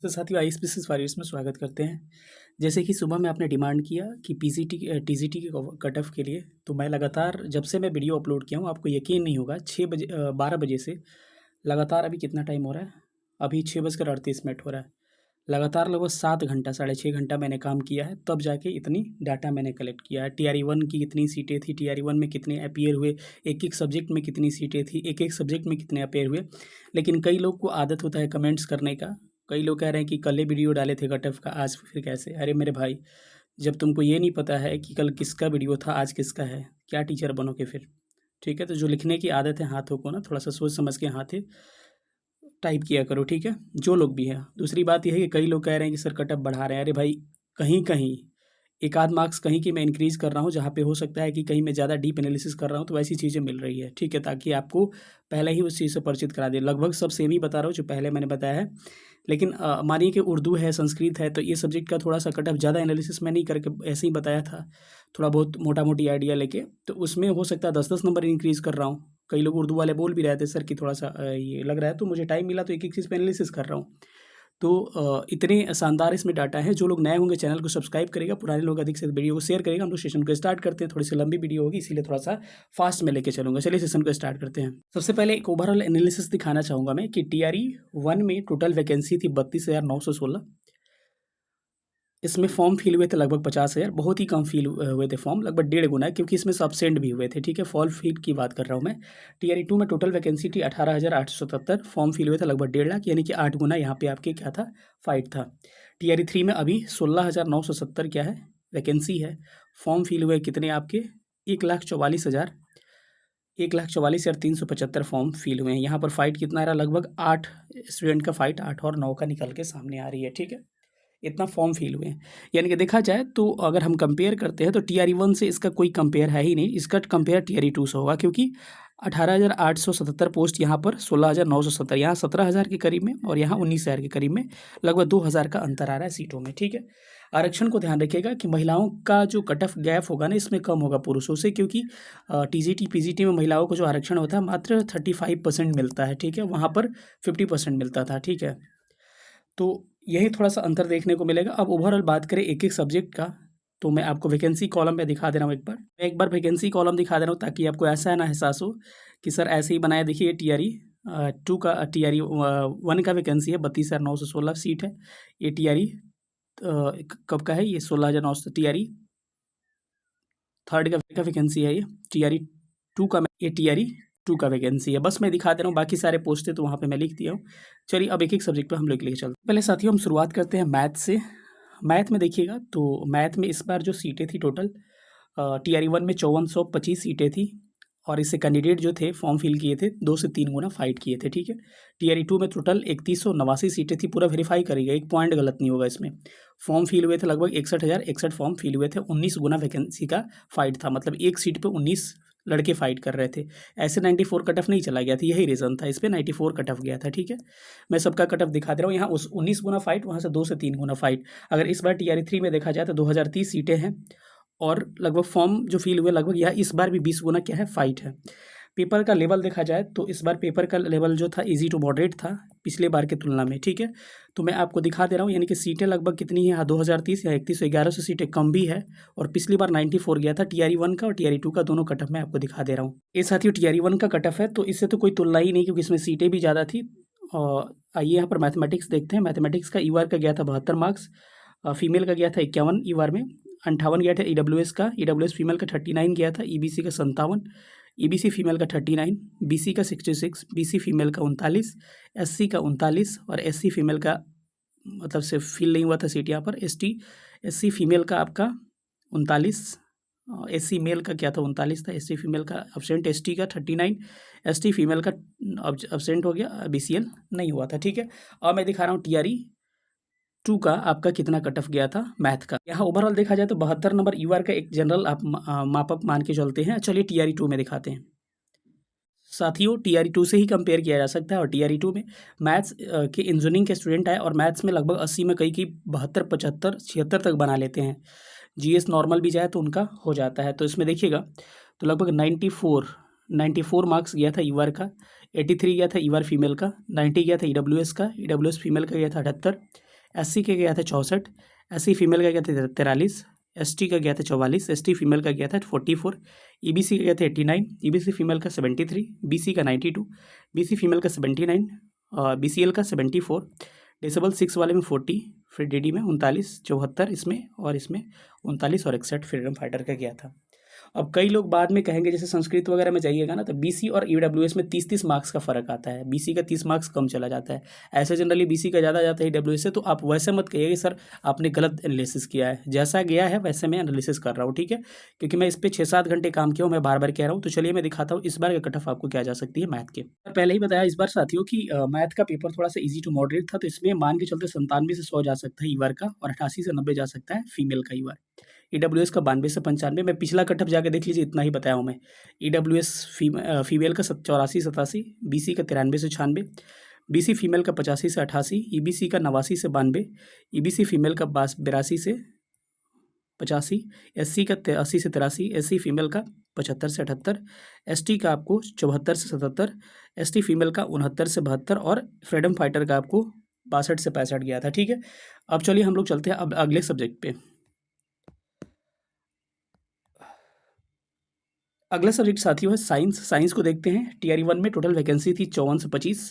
तो साथियों आईएसपीसी वॉरियर्स में स्वागत करते हैं। जैसे कि सुबह में आपने डिमांड किया कि पीजीटी टीजीटी के कट ऑफ के लिए, तो मैं लगातार जब से मैं वीडियो अपलोड किया हूँ, आपको यकीन नहीं होगा 12 बजे से लगातार अभी कितना टाइम हो रहा है, अभी 6:38 हो रहा है। लगातार लगभग 7 घंटा 6.5 घंटा मैंने काम किया है, तब जाके इतनी डाटा मैंने कलेक्ट किया है। TRE 1 की कितनी सीटें थी, TRE 1 में कितने अपीयर हुए, एक एक सब्जेक्ट में कितनी सीटें थी, एक एक सब्जेक्ट में कितने अपीयर हुए। लेकिन कई लोग को आदत होता है कमेंट्स करने का। कई लोग कह रहे हैं कि कल ही वीडियो डाले थे कट ऑफ का, आज फिर कैसे। अरे मेरे भाई, जब तुमको ये नहीं पता है कि कल किसका वीडियो था आज किसका है, क्या टीचर बनोगे फिर। ठीक है, तो जो लिखने की आदत है हाथों को ना थोड़ा सा सोच समझ के हाथे टाइप किया करो, ठीक है, जो लोग भी हैं। दूसरी बात यह है कि कई लोग कह रहे हैं कि सर कट ऑफ बढ़ा रहे हैं। अरे भाई, कहीं कहीं एक आध मार्क्स कहीं की मैं इंक्रीज़ कर रहा हूँ, जहाँ पे हो सकता है कि कहीं मैं ज़्यादा डीप एनालिसिस कर रहा हूँ, तो ऐसी चीज़ें मिल रही है, ठीक है, ताकि आपको पहले ही उस चीज़ से परिचित करा दें। लगभग सब सेम ही बता रहा हूँ जो पहले मैंने बताया है। लेकिन मानिए कि उर्दू है, संस्कृत है, तो ये सब्जेक्ट का थोड़ा सा कट ऑफ ज़्यादा एनालिसिस मैं नहीं करके ऐसे ही बताया था, थोड़ा बहुत मोटा मोटी आइडिया लेके। तो उसमें हो सकता है 10-10 नंबर इंक्रीज़ कर रहा हूँ। कई लोग उर्दू वाले बोल भी रहे थे सर कि थोड़ा सा ये लग रहा है, तो मुझे टाइम मिला तो एक एक चीज़ पे एनालिसिस कर रहा हूँ। तो इतने शानदार इसमें डाटा है। जो लोग नए होंगे चैनल को सब्सक्राइब करेगा, पुराने लोग अधिक से अधिक वीडियो को शेयर करेगा। हम लोग सेशन को स्टार्ट करते हैं। थोड़ी सी लंबी वीडियो होगी, इसीलिए थोड़ा सा फास्ट में लेके चलूँगा। चलिए सेशन को स्टार्ट करते हैं। सबसे पहले एक ओवरऑल एनालिसिस दिखाना चाहूँगा मैं कि TRE 1 में टोटल वैकेंसी थी 32,916। इसमें फॉर्म फिल हुए थे लगभग 50,000, बहुत ही कम फिल हुए थे फॉर्म, लगभग 1.5 गुना है, क्योंकि इसमें सब्सेंट भी हुए थे, ठीक है। फॉर्म फिल की बात कर रहा हूँ मैं। TRE 2 में टोटल वैकेंसी थी 18,877, फॉर्म फिल हुए थे लगभग 1.5 लाख, यानी कि 8 गुना यहाँ पे आपके क्या था, फाइट था। TRE 3 में अभी 16,970 क्या है, वैकेंसी है। फॉर्म फिल हुए कितने आपके, 1,44,000, 1,44,375 फॉर्म फिल हुए हैं। यहाँ पर फाइट कितना रहा, लगभग 8 स्टूडेंट का फाइट 8 और 9 का निकल के सामने आ रही है, ठीक है। इतना फॉर्म फिल हुए हैं। यानी कि देखा जाए तो अगर हम कंपेयर करते हैं तो TRE 1 से इसका कोई कंपेयर है ही नहीं। इसका कंपेयर TRE 2 से होगा, क्योंकि 18,877 पोस्ट यहाँ पर 16,970, यहाँ 17,000 के करीब में और यहाँ 19,000 के करीब में, लगभग 2,000 का अंतर आ रहा है सीटों में, ठीक है। आरक्षण को ध्यान रखिएगा कि महिलाओं का जो कट ऑफ गैप होगा ना, इसमें कम होगा पुरुषों से, क्योंकि TGT PGT में महिलाओं को जो आरक्षण होता है मात्र 35% मिलता है, ठीक है। वहाँ पर 50% मिलता था, ठीक है। तो यही थोड़ा-सा अंतर देखने को मिलेगा। अब ओवरऑल बात करें एक-एक सब्जेक्ट का, तो मैं आपको वैकेंसी कॉलम में दिखा दे रहा हूँ एक बार। मैं एक बार वैकेंसी कॉलम दिखा दे रहा हूँ ताकि आपको ऐसा ना एहसास हो कि सर ऐसे ही बनाया। देखिए TRE 2 का TRE 1 का वैकेंसी है 32,916 सीट है। ये TRE कब का है, ये 16,900 TRE 3 का वैकेंसी है ये। TRE 2 का ये TRE 2 का वैकेंसी है। बस मैं दिखा दे रहा हूँ, बाकी सारे पोस्ट है तो वहाँ पे मैं लिख दिया हूँ। चलिए अब एक-एक सब्जेक्ट पे हम लोग लेके चलते हैं। पहले साथियों हम शुरुआत करते हैं मैथ से। मैथ में देखिएगा तो मैथ में इस बार जो सीटें थी टोटल, TRE 1 में 5425 सीटें थी, और इससे कैंडिडेट जो थे फॉर्म फिल किए थे 2 से 3 गुना फाइट किए थे, ठीक है। TRE 2 में टोटल 3189 सीटें थी, पूरा वेरीफाई करिएगा, एक पॉइंट गलत नहीं होगा इसमें। फॉर्म फिल हुए थे लगभग 61,061 फॉर्म फिल हुए थे, 19 गुना वैकेंसी का फाइट था, मतलब एक सीट पे 19 लड़के फाइट कर रहे थे। ऐसे 94 कट ऑफ नहीं चला गया था, यही रीज़न था, इस पे 94 कट ऑफ गया था, ठीक है। मैं सबका कट ऑफ दिखा दे रहा हूँ। यहाँ उस 19 गुना फाइट, वहाँ से 2 से 3 गुना फाइट। अगर इस बार TRE 3 में देखा जाए तो 2030 सीटें हैं, और लगभग फॉर्म जो फिल हुए लगभग यह इस बार भी 20 गुना क्या है, फाइट है। पेपर का लेवल देखा जाए तो इस बार पेपर का लेवल जो था इजी टू मॉडरेट था पिछले बार की तुलना में, ठीक है। तो मैं आपको दिखा दे रहा हूँ, यानी कि सीटें लगभग कितनी है यहाँ, 2030 या 3111 से सीटें कम भी है, और पिछली बार 94 गया था। TRE 1 का और TRE 2 का दोनों कट ऑफ मैं आपको दिखा दे रहा हूँ। ये साथियों TRE 1 का कट ऑफ है, तो इससे तो कोई तुलना ही नहीं, क्योंकि इसमें सीटें भी ज़्यादा थी। और आइए यहाँ पर मैथमेटिक्स देखते हैं। मैथमेटिक्स का EVAR का गया था 72 मार्क्स, फीमेल का गया था 51 EVAR में, 58 गया था EWS का, EWS फीमेल का 39 गया था, EBC का 57, EBC फीमेल का 39, BC का 66, BC फीमेल का 39, SC का 39, और SC फीमेल का मतलब से फिल नहीं हुआ था सीट यहाँ पर। SC फीमेल का आपका 39, SC मेल का क्या था 39 था, SC फीमेल का एब्सेंट, ST का 39, ST फीमेल का एब्सेंट हो गया, BCL नहीं हुआ था, ठीक है। अब मैं दिखा रहा हूँ TRE 2 का आपका कितना कट ऑफ गया था मैथ का। यहाँ ओवरऑल देखा जाए तो 72 नंबर EVAR का एक जनरल आप मापक मान के चलते हैं। चलिए TRE 2 में दिखाते हैं। साथियों TRE 2 से ही कंपेयर किया जा सकता है, और TRE 2 में मैथ्स के इंजीनियरिंग के स्टूडेंट आए, और मैथ्स में लगभग 80 में कई 72, 75, 76 तक बना लेते हैं। GS नॉर्मल भी जाए तो उनका हो जाता है। तो इसमें देखिएगा तो लगभग 94 मार्क्स गया था EVAR का, 83 गया था EVAR फीमेल का, 90 गया था EWS का, EWS फीमेल का गया था 78, SC का गया था 64, SC फीमेल का गया था 43, ST का गया था 44, ST फीमेल का गया था 44, EBC का गया था 89, EBC फीमेल का 73, BC का 92, BC फीमेल का 79, BCL का 74, डिसेबल 6 वाले में 40, फिर DD में 39, 74 इसमें, और इसमें 39 और 61 फ्रीडम फाइटर का गया था। अब कई लोग बाद में कहेंगे, जैसे संस्कृत वगैरह में जाइएगा ना, तो BC और EWS में 30-30 मार्क्स का फर्क आता है, BC का 30 मार्क्स कम चला जाता है। ऐसे जनरली BC का ज़्यादा जाता है EWS से, तो आप वैसे मत कहिए कि सर आपने गलत एनालिसिस किया है, जैसा गया है वैसे मैं एनालिसिस कर रहा हूँ, ठीक है, क्योंकि मैं इस पर 6-7 घंटे काम किया हूँ, मैं बार बार कह रहा हूँ। तो चलिए मैं दिखाता हूँ इस बार का कट ऑफ आपको क्या जा सकती है मैथ के। पहले ही बताया इस बार साथियों कि मैथ का पेपर थोड़ा सा ईजी टू मॉडरेट था, तो इसमें मान के चलते 97 से 100 जा सकता है ईवार का, और 88 से 90 जा सकता है फीमेल का ईवार। EWS का 92 से 95, मैं पिछला कटअप जाके देख लीजिए, इतना ही बताया हूँ मैं। EWS फीमेल का 84-87, BC का 93 से 96, BC फीमेल का 85 से 88, EBC का 89 से 92, EBC फीमेल का 82 से 85, SC का 80 से 83, SC फीमेल का 75 से 78, ST का आपको 74 से 77, ST फीमेल का 69 से 72, और फ्रीडम फाइटर का आपको 62 से 65 गया था, ठीक है। अब चलिए हम लोग चलते हैं अब अगले सब्जेक्ट पे। अगला सब्जेक्ट साथियों है साइंस। साइंस को देखते हैं। TRE 1 में टोटल वैकेंसी थी 54 से 25,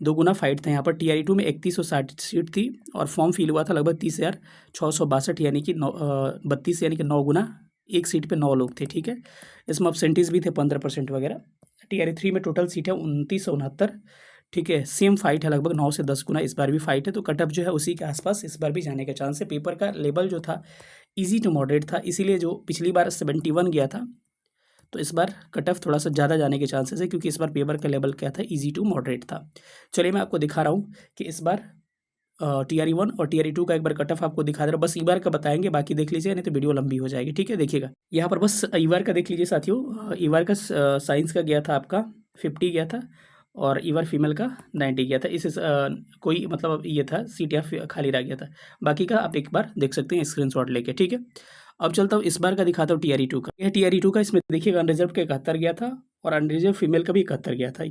2 गुना फाइट था यहाँ पर। TRE 2 में 3160 सीट थी, और फॉर्म फिल हुआ था लगभग 30,662, यानी कि 32, यानी कि 9 गुना, एक सीट पे 9 लोग थे, ठीक है। इसमें अपसेंटीज भी थे 15% वगैरह। TRE 3 में टोटल सीट है 2969, ठीक है। सेम फाइट है, लगभग 9 से 10 गुना इस बार भी फाइट है, तो कटअप जो है उसी के आसपास इस बार भी जाने का चांस है। पेपर का लेवल जो था ईजी टू मॉडरेट था, इसीलिए जो पिछली बार 71 गया था, तो इस बार कट ऑफ थोड़ा सा ज़्यादा जाने के चांसेस है, क्योंकि इस बार पेपर का लेवल क्या था, इजी टू मॉडरेट था। चलिए मैं आपको दिखा रहा हूँ कि इस बार TRE 1 और TRE 2 का एक बार कट ऑफ आपको दिखा दे रहा हूँ। बस ईवार का बताएंगे, बाकी देख लीजिए, नहीं तो वीडियो लंबी हो जाएगी, ठीक है। देखिएगा यहाँ पर बस ईवार का देख लीजिए साथियों। ईवार का साइंस का गया था आपका 50 गया था, और ईवार फीमेल का 90 गया था। कोई मतलब ये था सीट या खाली रह गया था, बाकी का आप एक बार देख सकते हैं स्क्रीनशॉट लेके, ठीक है। अब चलता हूँ इस बार का दिखाता हूँ TRE 2 का। यह TRE 2 का, इसमें देखिएगा अनरिजर्व का 71 गया था, और अनरिजर्व फीमेल का भी 71 गया था।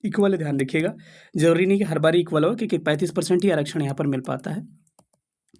इक्वल है, ध्यान रखिएगा, जरूरी नहीं कि हर बार इक्वल हो, क्योंकि 35% ही आरक्षण यहाँ पर मिल पाता है,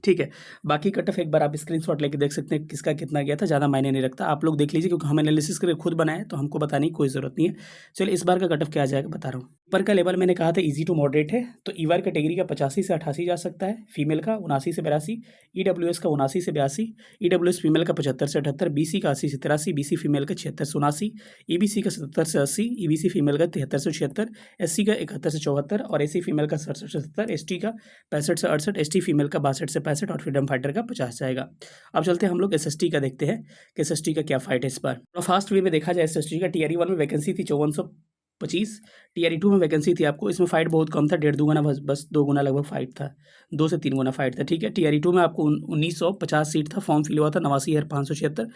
ठीक है। बाकी कट ऑफ एक बार आप स्क्रीनशॉट लेके देख सकते हैं किसका कितना गया था, ज़्यादा मायने नहीं रखता, आप लोग देख लीजिए, क्योंकि हम एनालिसिस करके खुद बनाए, तो हमको बताने की कोई ज़रूरत नहीं है। चलिए इस बार का कट ऑफ क्या आ जाएगा बता रहा हूँ। ऊपर का लेवल मैंने कहा था इजी टू मॉडरेट है, तो ईवार कैटेगरी का 85 से 88 जा सकता है, फीमेल का 79 से 82, EWS का 79 से 82, EWS फीमेल का 75 से 78, BC का 80 से 83, BC फीमेल का 76 से 79, EBC का 77 से 80, EBC फीमेल का 73 से 76, SC का 71 से 74, और SC फीमेल का 67 से 70, ST का 65 से 68, ST फीमेल का 62 से 65, और फ्रीडम फाइटर का 50 जाएगा। अब चलते हैं हम लोग SST का, देखते हैं कि SST का क्या फाइट है इस बार। तो फास्ट वे में देखा जाए SST का, TRE 1 में वैकेंसी थी 5425, TRE 2 में वैकेंसी थी आपको, इसमें फाइट बहुत कम था, 1.5 गुना, बस 2 गुना लगभग फाइट था, 2 से 3 गुना फाइट था, ठीक है। TRE 2 में आपको 1950 सीट था, फॉर्म फिल हुआ था 89,576,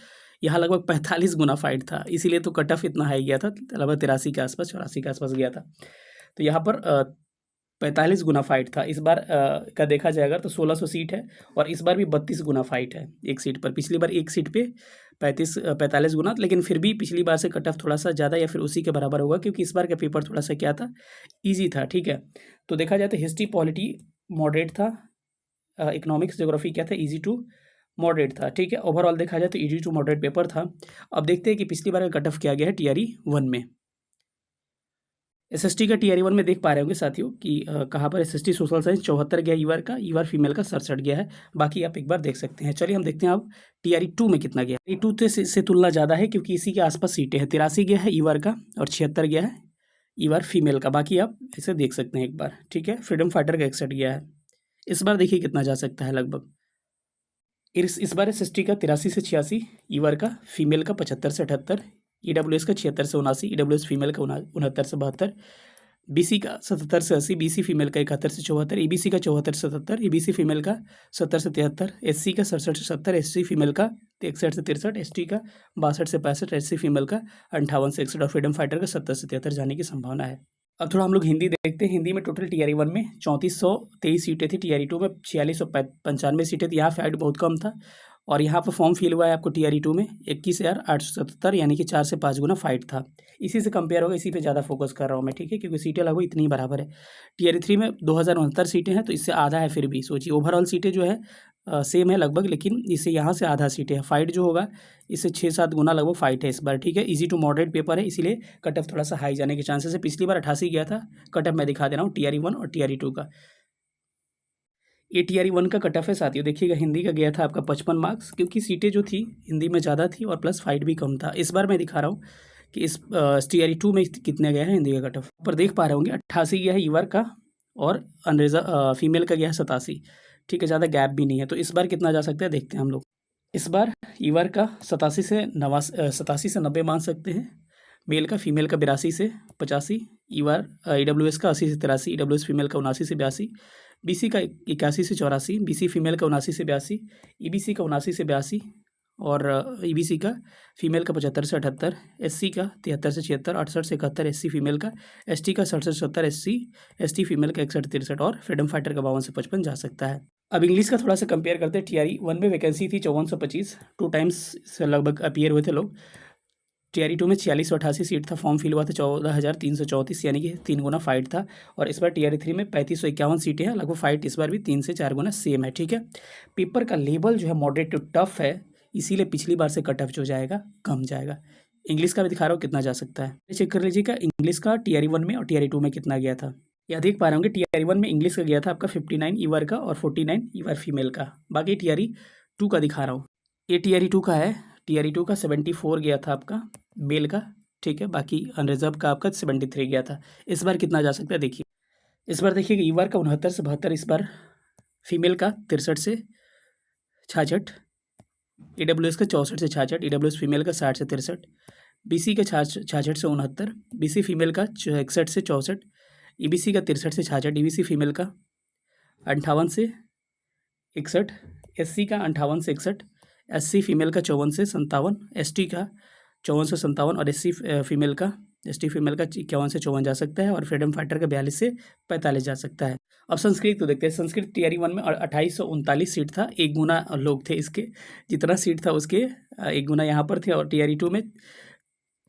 यहाँ लगभग 45 गुना फाइट था, इसीलिए तो कट ऑफ इतना हाई गया था, लगभग 83 के आसपास, 84 के आसपास गया था। तो यहाँ पर 45 गुना फाइट था। इस बार का देखा जाएगा तो 1600 सीट है, और इस बार भी 32 गुना फाइट है एक सीट पर। पिछली बार एक सीट पे 45 गुना, लेकिन फिर भी पिछली बार से कट ऑफ थोड़ा सा ज़्यादा या फिर उसी के बराबर होगा, क्योंकि इस बार का पेपर थोड़ा सा क्या था, ईजी था, ठीक है। तो देखा जाए तो हिस्ट्री पॉलिटी मॉडरेट था, इकोनॉमिक्स ज्योग्राफी क्या था, ईजी टू मॉडरेट था, ठीक है। ओवरऑल देखा जाए तो ईजी टू मॉडरेट पेपर था। अब देखते हैं कि पिछली बार का कट ऑफ क्या गया है TRE 1 में। SST का TRE 1 में देख पा रहे होंगे साथियों कि कहाँ पर SST सोशल साइंस 74 गया ईवार का, ईवार फीमेल का 67 गया है, बाकी आप एक बार देख सकते हैं। चलिए हम देखते हैं अब TRE 2 में कितना गया। TRE 2 से तुलना ज़्यादा है, क्योंकि इसी के आसपास सीटें हैं। 83 गया है ईवार का, और 76 गया है ईवार फीमेल का, बाकी आप इसे देख सकते हैं एक बार, ठीक है। फ्रीडम फाइटर का 61 गया है। इस बार देखिए कितना जा सकता है लगभग। इस बार SST का 83 से 86, ईवार का फीमेल का 75 से 78, EWS का 76 से 79, EWS फीमेल का 69 से 72, BC का 77 से 80, BC फीमेल का 71 से 74, EBC का 74 से 77, EBC फीमेल का 70 से 73, SC का 67 से 70, SC फीमेल का 61 से 63, ST का 62 से 65, SC फीमेल का 58 से 61, और फ्रीडम फाइटर का 70 से 73 जाने की संभावना है। अब थोड़ा हम लोग हिंदी देखते हैं। हिंदी में टोटल TRE 1 में 3423 सीटें थी, TRE 2 में 4695 सीटें थी, यहाँ फाइट बहुत कम था, और यहाँ पर फॉर्म फिल हुआ है आपको टीआरई 2 में 21,877, यानी कि 4 से 5 गुना फाइट था। इसी से कंपेयर होगा, इसी पे ज़्यादा फोकस कर रहा हूँ मैं, ठीक है, क्योंकि सीटें लगभग इतनी बराबर है। टीआरई 3 में 2069 सीटें हैं, तो इससे आधा है। फिर भी सोचिए ओवरऑल सीटें जो है सेम है लगभग, लेकिन इससे यहाँ से आधा सीटें है। फाइट जो होगा इससे 6-7 गुना लगभग फाइट है इस बार, ठीक है। इजी टू मॉडरेट पेपर है, इसीलिए कट ऑफ थोड़ा सा हाई जाने के चांसेस है। पिछली बार 88 गया था कट ऑफ, मैं दिखा दे रहा हूँ टीआरई 1 और टीआरई 2 का। ये टीआरई 1 का कट ऑफ है साथियों, देखिएगा हिंदी का गया था आपका 55 मार्क्स, क्योंकि सीटें जो थी हिंदी में ज़्यादा थी और प्लस फाइट भी कम था। इस बार मैं दिखा रहा हूँ कि इस टीआरई 2 में कितने गया है हिंदी का कट ऑफ। पर देख पा रहे होंगे 88 गया है ईवर का, और अनरिजर्व फीमेल का गया है 87, ठीक है, ज़्यादा गैप भी नहीं है। तो इस बार कितना जा सकता है देखते हैं हम लोग। इस बार ईवर का 87 से 90 मान सकते हैं, मेल का, फीमेल का 82 से 85, ईवर ईडब्ल्यूएस का 80 से 83, ईडब्ल्यूएस फीमेल का 79 से 82, बीसी का 81 से 84, बीसी फीमेल का 79 से 82, ईबीसी का 79 से 82, और ईबीसी का फीमेल का 75 से 78, एससी का 73 से 76, 68 से 71 एससी फीमेल का, एसटी का 67 से 70 एसटी फीमेल का 61 63, और फ्रीडम फाइटर का 52 से 55 जा सकता है। अब इंग्लिश का थोड़ा सा कंपेयर करते हैं। टीआरई 1 में वैकेंसी थी 5425, 2 टाइम्स से लगभग अपीयर हुए थे लोग। टीआरई 2 में 4688 सीट था, फॉर्म फिल हुआ था 14,334, यानी कि 3 गुना फाइट था। और इस बार टीआरई 3 में 3551 सीटें हैं, लगभग फाइट इस बार भी 3 से 4 गुना सेम है, ठीक है। पेपर का लेवल जो है मॉडरेट टू टफ है, इसीलिए पिछली बार से कट ऑफ जो जाएगा कम जाएगा। इंग्लिश का भी दिखा रहा हूँ कितना जा सकता है, चेक कर लीजिएगा इंग्लिश का टीआरई 1 में और टीआरई 2 में कितना गया था। या देख पा रहे होंगे टीआरई 1 में इंग्लिश का गया था आपका 59 ईवर का और 49 ईवर फीमेल का। बाकी टीआरई 2 का दिखा रहा हूँ, ये टीआरई 2 का है। टीआरई 2 का 74 गया था आपका मेल का, ठीक है। बाकी अनरिजर्व का आपका 73 गया था। इस बार कितना जा सकता है देखिए। इस बार देखिएगा ईवर का 69 से 72, इस बार फीमेल का 63 से 66, ईडब्ल्यूएस का 64 से 66, ईडब्ल्यूएस फीमेल का 60 से 63, बीसी का 66 से 69, बीसी फीमेल का 61 से 64, ईबीसी का 63 से 66, ईबीसी फीमेल का 58 से 61, एससी का 58 से 61, एससी फीमेल का 54 से 57, एसटी का 54 से 57, और एसटी फीमेल का 51 से 54 जा सकता है, और फ्रीडम फाइटर का 42 से 45 जा सकता है। अब संस्कृत तो देखते हैं। संस्कृत टीआरई 1 में 2839 सीट था, 1 गुना लोग थे इसके, जितना सीट था उसके 1 गुना यहाँ पर थे। और टीआरई 2 में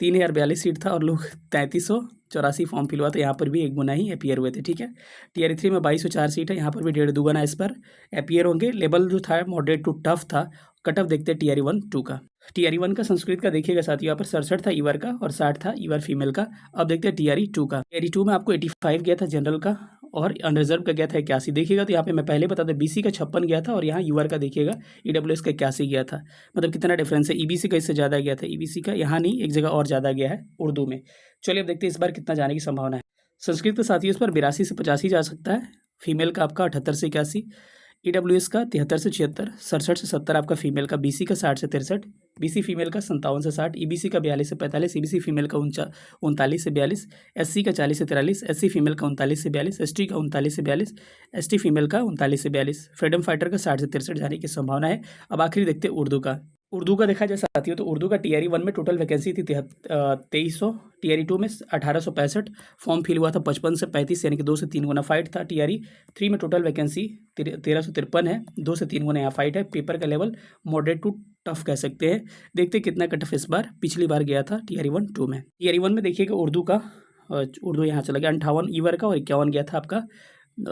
3042 सीट था और लोग 3384 फॉर्म फिल हुआ, तो यहाँ पर भी 1 गुना ही अपीयर हुए थे, ठीक है। टीआरई 3 में 2204 सीट है, यहाँ पर भी 1.5 गुना इस पर अपीयर होंगे। लेवल जो था मॉडरेट टू टफ था। कट ऑफ देखते हैं टीआरई 1 2 का। टीआरई 1 का संस्कृत का देखिएगा साथ, यहाँ पर 67 था ईवर का और 60 था ईवर फीमेल का। अब देखते हैं टीआरई 2 का। टीआरई 2 में आपको 85 गया था जनरल का, और अनरिजर्व का गया था 81। देखिएगा तो यहाँ पे मैं पहले बता दूं बीसी का 56 गया था, और यहाँ यूआर का देखिएगा ईडब्ल्यूएस का 81 गया था। मतलब कितना डिफरेंस है। ईबीसी का इससे ज़्यादा गया था, ईबीसी का यहाँ नहीं, एक जगह और ज़्यादा गया है उर्दू में। चलिए अब देखते हैं इस बार कितना जाने की संभावना है। संस्कृत के साथ ही इस पर 82 से 85 जा सकता है, फीमेल का आपका 78 से 81, ईडब्ल्यूएस का 73 से 76, 67 से 70 आपका फीमेल का, बीसी का 60 से 63, बीसी फीमेल का 57 से 60, ईबीसी का 42 से 45, ईबीसी फीमेल का 39 से 42, एससी का 40 से 43, एससी फीमेल का 39 से 42, एसटी का 39 से 42, एसटी फीमेल का 39 से 42, फ्रीडम फाइटर का 60 से 63 जाने की संभावना है। अब आखिरी देखते हैं उर्दू का। उर्दू का देखा जाए साथियों तो उर्दू का टीआरई 1 में टोटल वैकेंसी थी 2300, टीआरई 2 में 1865, फॉर्म फिल हुआ था 55 से 35, यानी कि 2 से 3 गुना फाइट था। टीआरई 3 में टोटल वैकेंसी 1353 है, 2 से 3 गुना यहाँ फाइट है। पेपर का लेवल मॉडरेट टू टफ कह सकते हैं। देखते कितना कट ऑफ इस बार, पिछली बार गया था टीआरई 1 2 में। टीआरई 1 में देखिएगा उर्दू का, उर्दू यहाँ चला गया 58 ईवर का, और 51 गया था आपका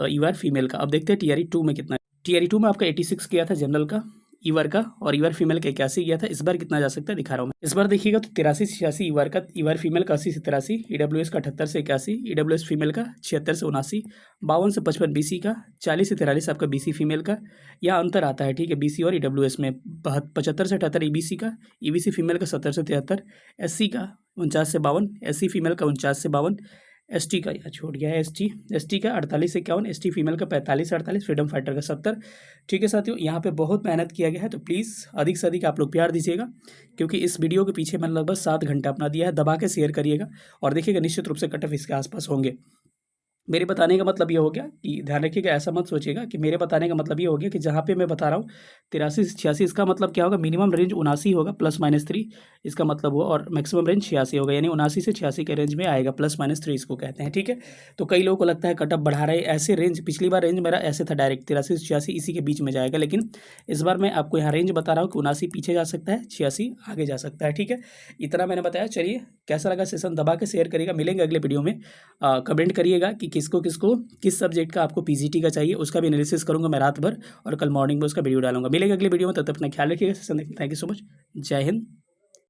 ईवर फीमेल का। अब देखते हैं टीआरई 2 में कितना। टीआरई 2 में आपका 86 गया था जनरल का ईवर का, और ईवर फीमेल का 81 गया था। इस बार कितना जा सकता है दिखा रहा हूँ मैं। इस बार देखिएगा तो 83 से 86 ईवर का, ईवर फीमेल का 80 से 83, ईडब्ल्यूएस का 78 से 81, ईडब्ल्यूएस फीमेल का 76 से 79, 52 से 55 बीसी का, 40 से 43 आपका बीसी फीमेल का। यह अंतर आता है, ठीक है, बीसी और ईडब्ल्यूएस में। 75 से 78 ईबीसी का, ईबीसी फीमेल का 70 से 73, एससी का 49 से 52, एससी फीमेल का 49 से 52, एसटी का या छोड़ गया है एसटी का 48 से 51, एसटी फीमेल का 45 से 48, फ्रीडम फाइटर का 70। ठीक है साथियों, यहाँ पे बहुत मेहनत किया गया है, तो प्लीज़ अधिक से अधिक आप लोग प्यार दीजिएगा, क्योंकि इस वीडियो के पीछे मैंने लगभग 7 घंटा अपना दिया है। दबा के शेयर करिएगा और देखिएगा निश्चित रूप से कट ऑफ इसके आसपास होंगे। मेरे बताने का मतलब ये हो गया कि ध्यान रखिएगा, ऐसा मत सोचिएगा कि मेरे बताने का मतलब ये हो गया कि जहाँ पे मैं बता रहा हूँ 83 से 86, इसका मतलब क्या होगा, मिनिमम रेंज 79 होगा +-3, इसका मतलब हुआ, और मैक्सिमम रेंज 86 होगा, यानी 79 से 86 के रेंज में आएगा, +-3 इसको कहते हैं, ठीक है। तो कई लोगों को लगता है कट ऑफ बढ़ा रहे, ऐसे रेंज पिछली बार रेंज मेरा ऐसे था डायरेक्ट 83 से 86 इसी के बीच में जाएगा, लेकिन इस बार मैं आपको यहाँ रेंज बता रहा हूँ कि 79 पीछे जा सकता है, 86 आगे जा सकता है, ठीक है। इतना मैंने बताया। चलिए, कैसा लगा सेशन दबा के शेयर करिएगा। मिलेंगे अगले वीडियो में। कमेंट करिएगा कि किसको किसको किस सब्जेक्ट का आपको पीजीटी का चाहिए, उसका भी एनालिसिस करूंगा मैं रात भर, और कल मॉर्निंग में उसका वीडियो डालूंगा। मिलेंगे अगले वीडियो में, तब तक अपना ख्याल रखिएगा। Thank you so much. जय हिंद।